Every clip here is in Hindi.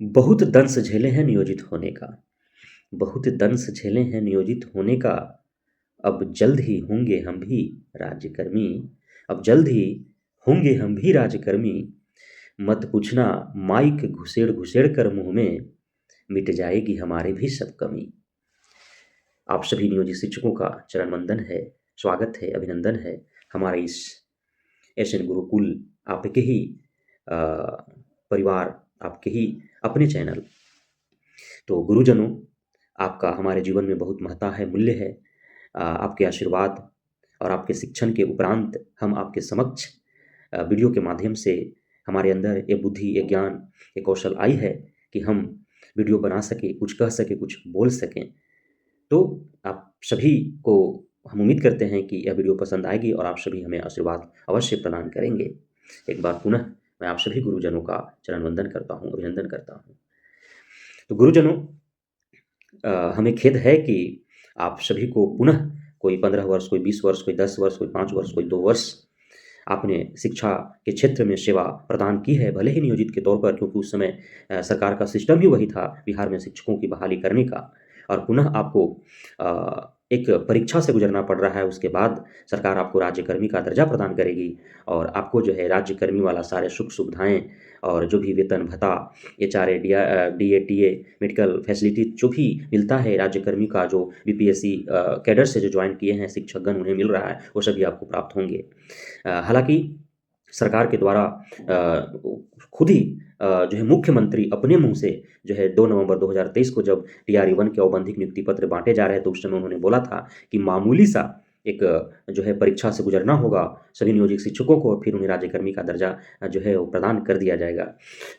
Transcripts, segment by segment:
बहुत दंश झेले हैं नियोजित होने का, बहुत दंश झेले हैं नियोजित होने का, अब जल्द ही होंगे हम भी राज्यकर्मी, अब जल्द ही होंगे हम भी राज्यकर्मी, मत पूछना माइक घुसेड़-घुसेड़ कर मुँह में, मिट जाएगी हमारे भी सब कमी। आप सभी नियोजित शिक्षकों का चरण वंदन है, स्वागत है, अभिनंदन है। हमारे इस एसएन गुरुकुल आपके ही अ, परिवार, आपके ही अपने चैनल। तो गुरुजनों, आपका हमारे जीवन में बहुत महत्ता है, मूल्य है। आपके आशीर्वाद और आपके शिक्षण के उपरांत हम आपके समक्ष वीडियो के माध्यम से हमारे अंदर ये बुद्धि, ये ज्ञान, ये कौशल आई है कि हम वीडियो बना सकें, कुछ कह सकें, कुछ बोल सकें। तो आप सभी को हम उम्मीद करते हैं कि यह वीडियो पसंद आएगी और आप सभी हमें आशीर्वाद अवश्य प्रदान करेंगे। एक बार पुनः मैं आप सभी गुरुजनों का चरण वंदन करता हूँ, अभिनंदन करता हूँ। तो गुरुजनों, हमें खेद है कि आप सभी को पुनः कोई 15 वर्ष, कोई 20 वर्ष, कोई 10 वर्ष, कोई 5 वर्ष, कोई 2 वर्ष आपने शिक्षा के क्षेत्र में सेवा प्रदान की है, भले ही नियोजित के तौर पर, क्योंकि उस समय सरकार का सिस्टम ही वही था बिहार में शिक्षकों की बहाली करने का। और पुनः आपको एक परीक्षा से गुजरना पड़ रहा है, उसके बाद सरकार आपको राज्यकर्मी का दर्जा प्रदान करेगी और आपको जो है राज्यकर्मी वाला सारे सुख-सुविधाएँ और जो भी वेतन-भत्ता, HRA, DA, TA, medical facility जो भी मिलता है राज्यकर्मी का, जो बीपीएससी कैडर से जो जॉइन किए हैं शिक्षकगण, उन्हें मिल रहा है, वो सभी आपको प्राप्त होंगे। हालाँकि सरकार के द्वारा खुद ही जो है मुख्यमंत्री अपने मुँह से जो है 2 नवंबर 2023 को जब टीआरई 1 के औपबंधिक नियुक्ति पत्र बाँटे जा रहे हैं, तो उस समय उन्होंने बोला था कि मामूली सा एक जो है परीक्षा से गुजरना होगा सभी नियोजित शिक्षकों को और फिर उन्हें राज्यकर्मी का दर्जा जो है वो प्रदान कर दिया जाएगा।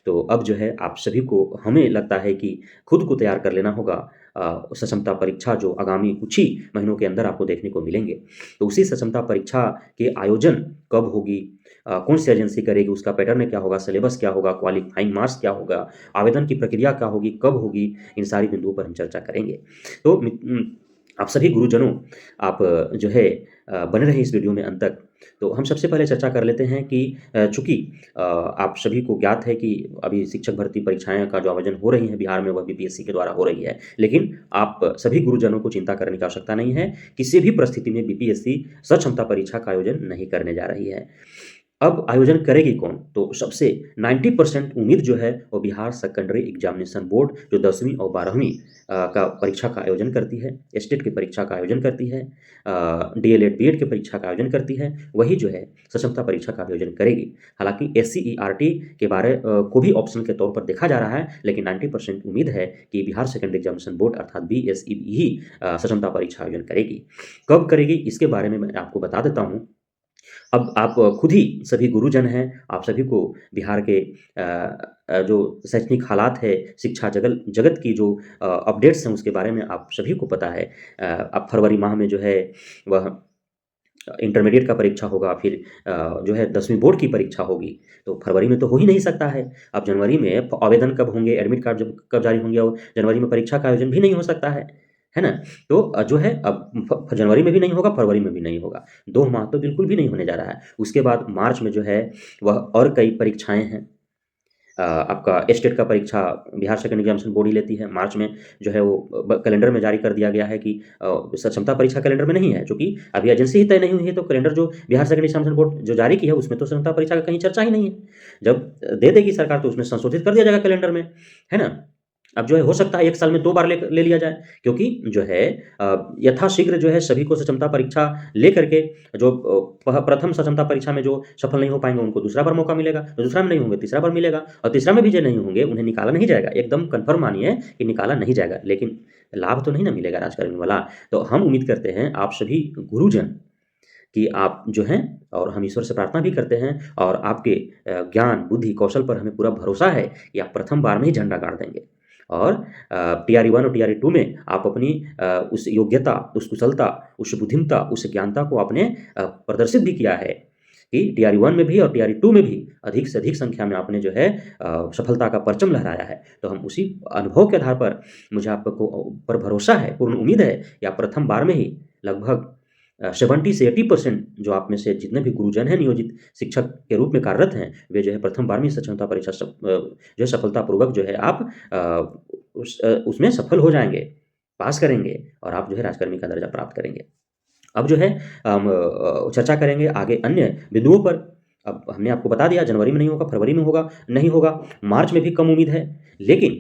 तो अब जो है आप सभी को, हमें लगता है कि खुद को तैयार कर लेना होगा सक्षमता परीक्षा जो आगामी कुछ ही महीनों के अंदर आपको देखने को मिलेंगे। तो उसी सक्षमता परीक्षा के आयोजन कब होगी, कौन सी एजेंसी करेगी, उसका पैटर्न क्या होगा, सिलेबस क्या होगा, क्वालिफाइंग मार्क्स क्या होगा, आवेदन की प्रक्रिया क्या होगी, कब होगी, इन सारी बिंदुओं पर हम चर्चा करेंगे। तो आप सभी गुरुजनों, आप जो है बने रहें इस वीडियो में अंत तक। तो हम सबसे पहले चर्चा कर लेते हैं कि चूँकि आप सभी को ज्ञात है कि अभी शिक्षक भर्ती परीक्षाएँ का जो आयोजन हो रही है बिहार में, वह बीपीएससी के द्वारा हो रही है। लेकिन आप सभी गुरुजनों को चिंता करने की आवश्यकता नहीं है, किसी भी परिस्थिति में बीपीएससी सक्षमता परीक्षा का आयोजन नहीं करने जा रही है। अब आयोजन करेगी कौन? तो सबसे 90% उम्मीद जो है वो बिहार सेकेंडरी एग्जामिनेशन बोर्ड, जो 10वीं और 12वीं का परीक्षा का आयोजन करती है, स्टेट की परीक्षा का आयोजन करती है, डीएलएड, बीएड की परीक्षा का आयोजन करती है, वही जो है सक्षमता परीक्षा का आयोजन करेगी। हालाँकि एससीईआरटी के बारे को भी ऑप्शन के तौर पर देखा जा रहा है, लेकिन 90% उम्मीद है कि बिहार सेकेंडरी एग्जामिनेशन बोर्ड अर्थात बीएसईबी ही सक्षमता परीक्षा आयोजन करेगी। कब करेगी इसके बारे में मैं आपको बता देता हूँ। अब आप खुद ही सभी गुरुजन हैं, आप सभी को बिहार के जो शैक्षणिक हालात है, शिक्षा जगत की जो अपडेट्स हैं, उसके बारे में आप सभी को पता है। अब फरवरी माह में जो है वह इंटरमीडिएट का परीक्षा होगा, फिर जो है 10वीं बोर्ड की परीक्षा होगी, तो फरवरी में तो हो ही नहीं सकता है। अब जनवरी में आवेदन कब होंगे, एडमिट कार्ड जब कब जारी होंगे और जनवरी में परीक्षा का आयोजन भी नहीं हो सकता है ना? तो जो है अब जनवरी में भी नहीं होगा, फरवरी में भी नहीं होगा। 2 माह तो बिल्कुल भी नहीं होने जा रहा है। उसके बाद मार्च में जो है वह और कई परीक्षाएँ हैं। आपका स्टेट का परीक्षा बिहार सेकेंडरी एग्जामिनेशन बोर्ड ही लेती है। मार्च में जो है वो कैलेंडर में जारी कर दिया गया है कि सक्षमता परीक्षा कैलेंडर में नहीं है, चूँकि अभी एजेंसी ही तय नहीं हुई है, तो कैलेंडर जो बिहार सेकेंडरी एग्जामिनेशन बोर्ड जो जारी की है, उसमें तो सक्षमता परीक्षा का कहीं चर्चा ही नहीं है। जब दे देगी सरकार, तो उसमें संशोधित कर दिया जाएगा कैलेंडर में, है ना? अब जो है हो सकता है 1 साल में 2 बार ले लिया जाए, क्योंकि जो है यथाशीघ्र जो है सभी को सक्षमता परीक्षा लेकर के जो प्रथम सक्षमता परीक्षा में जो सफल नहीं हो पाएँगे, उनको दूसरा बार मौका मिलेगा, जो दूसरा में नहीं होंगे, तीसरा बार मिलेगा और तीसरा में भी जो नहीं होंगे, उन्हें निकाला नहीं जाएगा। एकदम कन्फर्म मानिए कि निकाला नहीं जाएगा, लेकिन लाभ तो नहीं ना मिलेगा राजकारण वाला। तो हम उम्मीद करते हैं आप सभी गुरुजन कि आप जो हैं, और हम ईश्वर से प्रार्थना भी करते हैं और आपके ज्ञान, बुद्धि, कौशल पर हमें पूरा भरोसा है कि आप प्रथम बार में ही झंडा गाड़ देंगे और टीआरई 1 और टीआरई 2 में आप अपनी उस योग्यता, उस कुशलता, उस बुद्धिमत्ता, उस ज्ञानता को आपने प्रदर्शित भी किया है कि टीआरई 1 में भी और टीआरई 2 में भी अधिक से अधिक संख्या में आपने जो है सफलता का परचम लहराया है। तो हम उसी अनुभव के आधार पर, मुझे आपको पर भरोसा है, पूर्ण उम्मीद है कि आप प्रथम बार में ही लगभग 70 से 80% जो आप में से जितने भी गुरुजन हैं नियोजित शिक्षक के रूप में कार्यरत हैं, वे जो है प्रथम 12वीं सक्षमता परीक्षा जो है सफलतापूर्वक जो है आप उसमें सफल हो जाएँगे, पास करेंगे और आप जो है राजकर्मी का दर्जा प्राप्त करेंगे। अब जो है हम चर्चा करेंगे आगे अन्य बिंदुओं पर। अब हमने आपको बता दिया जनवरी में नहीं होगा, फरवरी में होगा, नहीं होगा, मार्च में भी कम उम्मीद है। लेकिन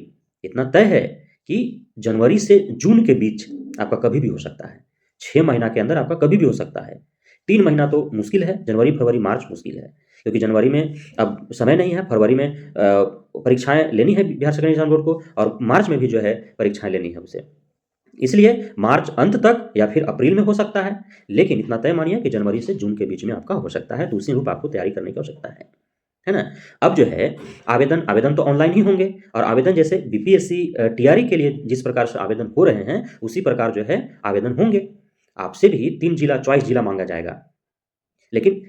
इतना तय है कि जनवरी से जून के बीच आपका कभी भी हो सकता है। 6 महीना के अंदर आपका कभी भी हो सकता है। 3 महीना तो मुश्किल है, जनवरी, फरवरी, मार्च मुश्किल है। क्योंकि जनवरी में अब समय नहीं है, फरवरी में परीक्षाएँ लेनी है बिहार सेकेंडरी एग्ज़ाम बोर्ड को और मार्च में भी जो है परीक्षाएँ लेनी है उसे। इसलिए मार्च अंत तक या फिर अप्रैल में हो सकता है, लेकिन इतना तय मानिए कि जनवरी से जून के बीच में आपका हो सकता है, दूसरी रूप आपको तैयारी करने की आवश्यकता है ना? अब जो है आवेदन तो ऑनलाइन ही होंगे और आवेदन जैसे बीपीएससी टीआरई के लिए जिस प्रकार से आवेदन हो रहे हैं, उसी प्रकार जो है आवेदन होंगे। आपसे भी 3 जिला चॉइस जिला माँगा जाएगा। लेकिन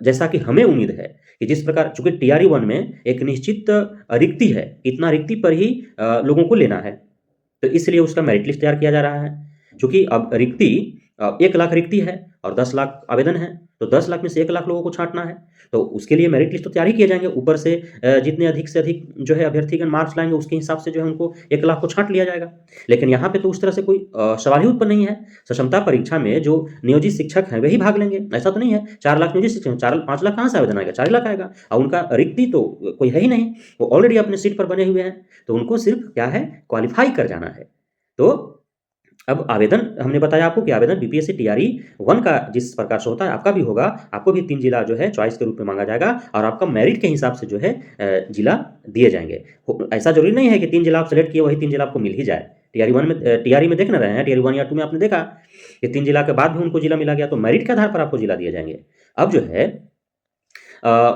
जैसा कि हमें उम्मीद है कि जिस प्रकार चूँकि टीआरई 1 में एक निश्चित रिक्ति है, इतना रिक्ति पर ही लोगों को लेना है। तो इसलिए उसका मेरिट लिस्ट तैयार किया जा रहा है। चूँकि अब रिक्ति 1 लाख रिक्ति है और 10 लाख आवेदन है, तो 10 लाख में से 1 लाख लोगों को छाँटना है। तो उसके लिए मेरिट लिस्ट तो तैयार ही किए जाएँगे। ऊपर से जितने अधिक से अधिक जो है अभ्यर्थीगण मार्क्स लाएँगे, उसके हिसाब से जो है उनको 1 लाख को छाँट लिया जाएगा। लेकिन यहाँ पे तो उस तरह से कोई सवाल ही उत्पन्न नहीं है। सक्षमता परीक्षा में जो नियोजित शिक्षक हैं, वही भाग लेंगे। ऐसा तो नहीं है 4 लाख नियोजित शिक्षक हैं, 5 लाख कहाँ से आवेदन आएगा? 4 ही लाख आएगा और उनका रिक्ति तो कोई है ही नहीं। वो ऑलरेडी अपने सीट पर बने हुए हैं, तो उनको सिर्फ़ क्या है क्वालीफ़ाई कर जाना है। तो अब आवेदन हमने बताया आपको कि आवेदन बीपीएससी टीआरई 1 का जिस प्रकार से होता है आपका भी होगा। आपको भी 3 जिला जो है चॉइस के रूप में माँगा जाएगा और आपका मेरिट के हिसाब से जो है जिला दिए जाएँगे। ऐसा ज़रूरी नहीं है कि 3 जिला आप सेलेक्ट किए वही 3 जिला आपको मिल ही जाए। टीआरई में देख ना रहे हैं, टीआरई 1 या 2 में आपने देखा कि 3 जिला के बाद भी उनको जिला मिला गया, तो मेरिट के आधार पर आपको जिला दिए जाएँगे। अब जो है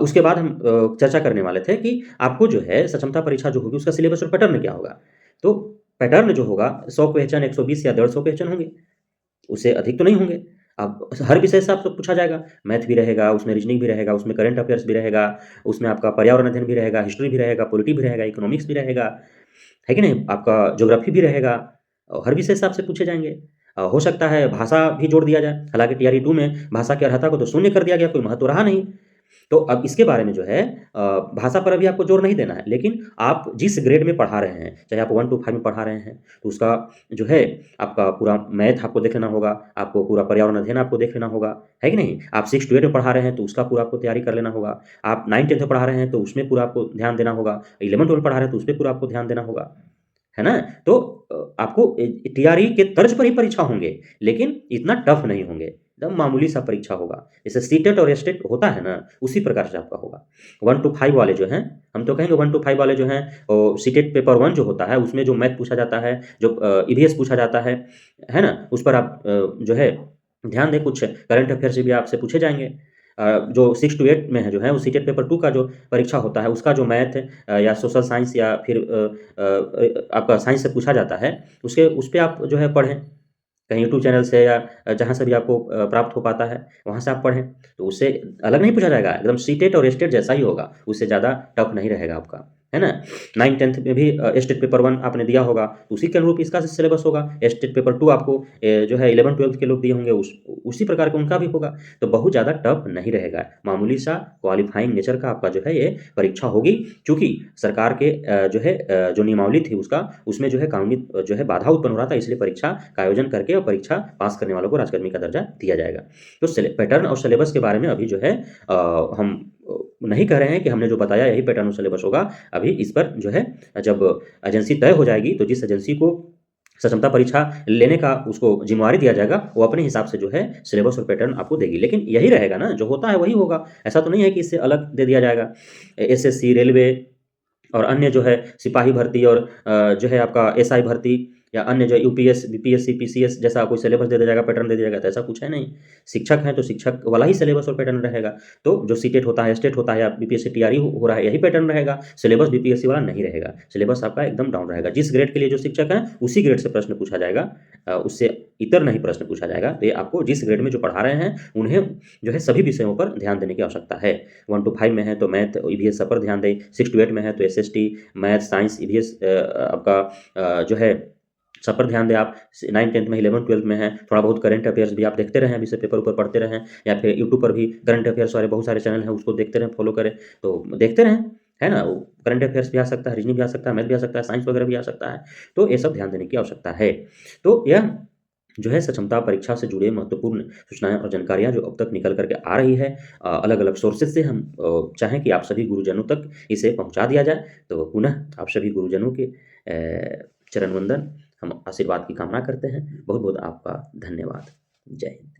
उसके बाद हम चर्चा करने वाले थे कि आपको जो है सक्षमता परीक्षा जो होगी उसका सिलेबस और पैटर्न क्या होगा। तो पैटर्न जो होगा 100 क्वेश्चन, 120 या 150 क्वेश्चन होंगे, उससे अधिक तो नहीं होंगे। अब हर विषय से आपसे पूछा जाएगा, मैथ भी रहेगा, उसमें रीजनिंग भी रहेगा, उसमें करंट अफेयर्स भी रहेगा, उसमें आपका पर्यावरण अध्ययन भी रहेगा, हिस्ट्री भी रहेगा, पॉलिटी भी रहेगा, इकोनॉमिक्स भी रहेगा, है कि नहीं? आपका ज्योग्राफी भी रहेगा और हर विषय से आपसे पूछे जाएँगे। हो सकता है भाषा भी जोड़ दिया जाए, हालाँकि टीआरई 2 में भाषा की अर्हता को तो शून्य कर दिया गया, कोई महत्व रहा नहीं। तो अब इसके बारे में जो है भाषा पर अभी आपको जोर नहीं देना है, लेकिन आप जिस ग्रेड में पढ़ा रहे हैं, चाहे आप 1 to 5 में पढ़ा रहे हैं, तो उसका जो है आपका पूरा मैथ आपको देख लेना होगा, आपको पूरा पर्यावरण अध्ययन आपको देख लेना होगा, है कि नहीं? आप 6 to 8 में पढ़ा रहे हैं, तो उसका पूरा आपको तैयारी कर लेना होगा। आप 9th-10th में पढ़ा रहे हैं, तो उसमें पूरा आपको ध्यान देना होगा। 11th-12th पढ़ा रहे हैं, तो उसपे पूरा आपको ध्यान देना होगा, है ना? तो आपको टीआरई के तर्ज पर ही परीक्षा होंगे, लेकिन इतना टफ नहीं होंगे। एकदम मामूली सा परीक्षा होगा। जैसे सीटेट और एस्टेट होता है ना, उसी प्रकार से आपका होगा। 1 to 5 वाले जो हैं, हम तो कहेंगे 1 to 5 वाले जो हैं सीटेट पेपर 1 जो होता है, उसमें जो मैथ पूछा जाता है, जो ईवीएस पूछा जाता है ना? उस पर आप जो है ध्यान दें, कुछ करंट अफेयर से भी आपसे पूछे जाएँगे। जो 6 to 8 में है जो है, वो सीटेट पेपर 2 का जो परीक्षा होता है, उसका जो मैथ या सोशल साइंस या फिर आपका साइंस से पूछा जाता है, उस पे आप जो है पढ़ें। कहीं यूट्यूब चैनल से या जहाँ से भी आपको प्राप्त हो पाता है, वहाँ से आप पढ़ें। तो उससे अलग नहीं पूछा जाएगा, एकदम सीटेट और एस्टेट जैसा ही होगा, उससे ज़्यादा टफ नहीं रहेगा आपका, है ना? 9th-10th में भी एस्टेट पेपर 1 आपने दिया होगा, तो उसी के अनुरूप इसका सिलेबस होगा। एस्टेट पेपर 2 आपको जो है 11th-12th के लोग दिए होंगे, उसी प्रकार का उनका भी होगा। तो बहुत ज़्यादा टफ नहीं रहेगा, मामूली सा क्वालीफाइंग नेचर का आपका जो है ये परीक्षा होगी। चूँकि सरकार के जो है जो नियमावली थी उसमें जो है कानूनी जो है बाधा उत्पन्न हो रहा था, इसलिए परीक्षा का आयोजन करके और परीक्षा पास करने वालों को राजकर्मी का दर्जा दिया जाएगा। तो पैटर्न और सिलेबस के बारे में अभी जो है हम नहीं कह रहे हैं कि हमने जो बताया यही पैटर्न और सिलेबस होगा। अभी इस पर जो है जब एजेंसी तय हो जाएगी, तो जिस एजेंसी को सक्षमता परीक्षा लेने का उसको ज़िम्मेवारी दिया जाएगा, वो अपने हिसाब से जो है सिलेबस और पैटर्न आपको देगी। लेकिन यही रहेगा ना, जो होता है वही होगा। ऐसा तो नहीं है कि इससे अलग दे दिया जाएगा। एसएससी, रेलवे और अन्य जो है सिपाही भर्ती और जो है आपका एसआई भर्ती या अन्य जो यूपीएस, बीपीएससी, पीसीएस जैसा कोई सिलेबस दे दिया जाएगा, पैटर्न दे दिया जाएगा, तो ऐसा कुछ है नहीं। शिक्षक हैं तो शिक्षक वाला ही सिलेबस और पैटर्न रहेगा। तो जो सीटेट होता है, स्टेट होता है या बीपीएससी टीआरई हो रहा है, यही पैटर्न रहेगा। सिलेबस बीपीएससी वाला नहीं रहेगा। सिलेबस आपका एकदम डाउन रहेगा। जिस ग्रेड के लिए जो शिक्षक हैं, उसी ग्रेड से प्रश्न पूछा जाएगा, उससे इतर नहीं प्रश्न पूछा जाएगा। तो ये आपको जिस ग्रेड में जो पढ़ा रहे हैं, उन्हें जो है सभी विषयों पर ध्यान देने की आवश्यकता है। 1 to 5 में है तो मैथ, ईवीएस सब पर ध्यान दें। 6 to 8 में है तो एसएसटी, मैथ, साइंस, ईवीएस आपका जो है सब पर ध्यान दें आप। 9th-10th में, 11th-12th में हैं, थोड़ा बहुत करंट अफेयर्स भी आप देखते रहें, अभी से पेपर ऊपर पढ़ते रहें, या फिर यूट्यूब पर भी करंट अफेयर्स वाले बहुत सारे चैनल हैं, उसको देखते रहें, फॉलो करें। तो देखते रहें, है ना? वो करंट अफेयर्स भी आ सकता है, रीजनिंग भी आ सकता है, मैथ भी आ सकता है, साइंस वगैरह भी आ सकता है। तो ये सब ध्यान देने की आवश्यकता है। तो यह जो है सक्षमता परीक्षा से जुड़े महत्वपूर्ण सूचनाएँ और जानकारियाँ जो अब तक निकल कर के आ रही है, अलग-अलग सोर्सेज़ से, हम चाहें कि आप सभी गुरुजनों तक इसे पहुँचा दिया जाए। तो पुनः आप सभी गुरुजनों के चरण वंदन, हम आशीर्वाद की कामना करते हैं। बहुत-बहुत आपका धन्यवाद। जय हिंद।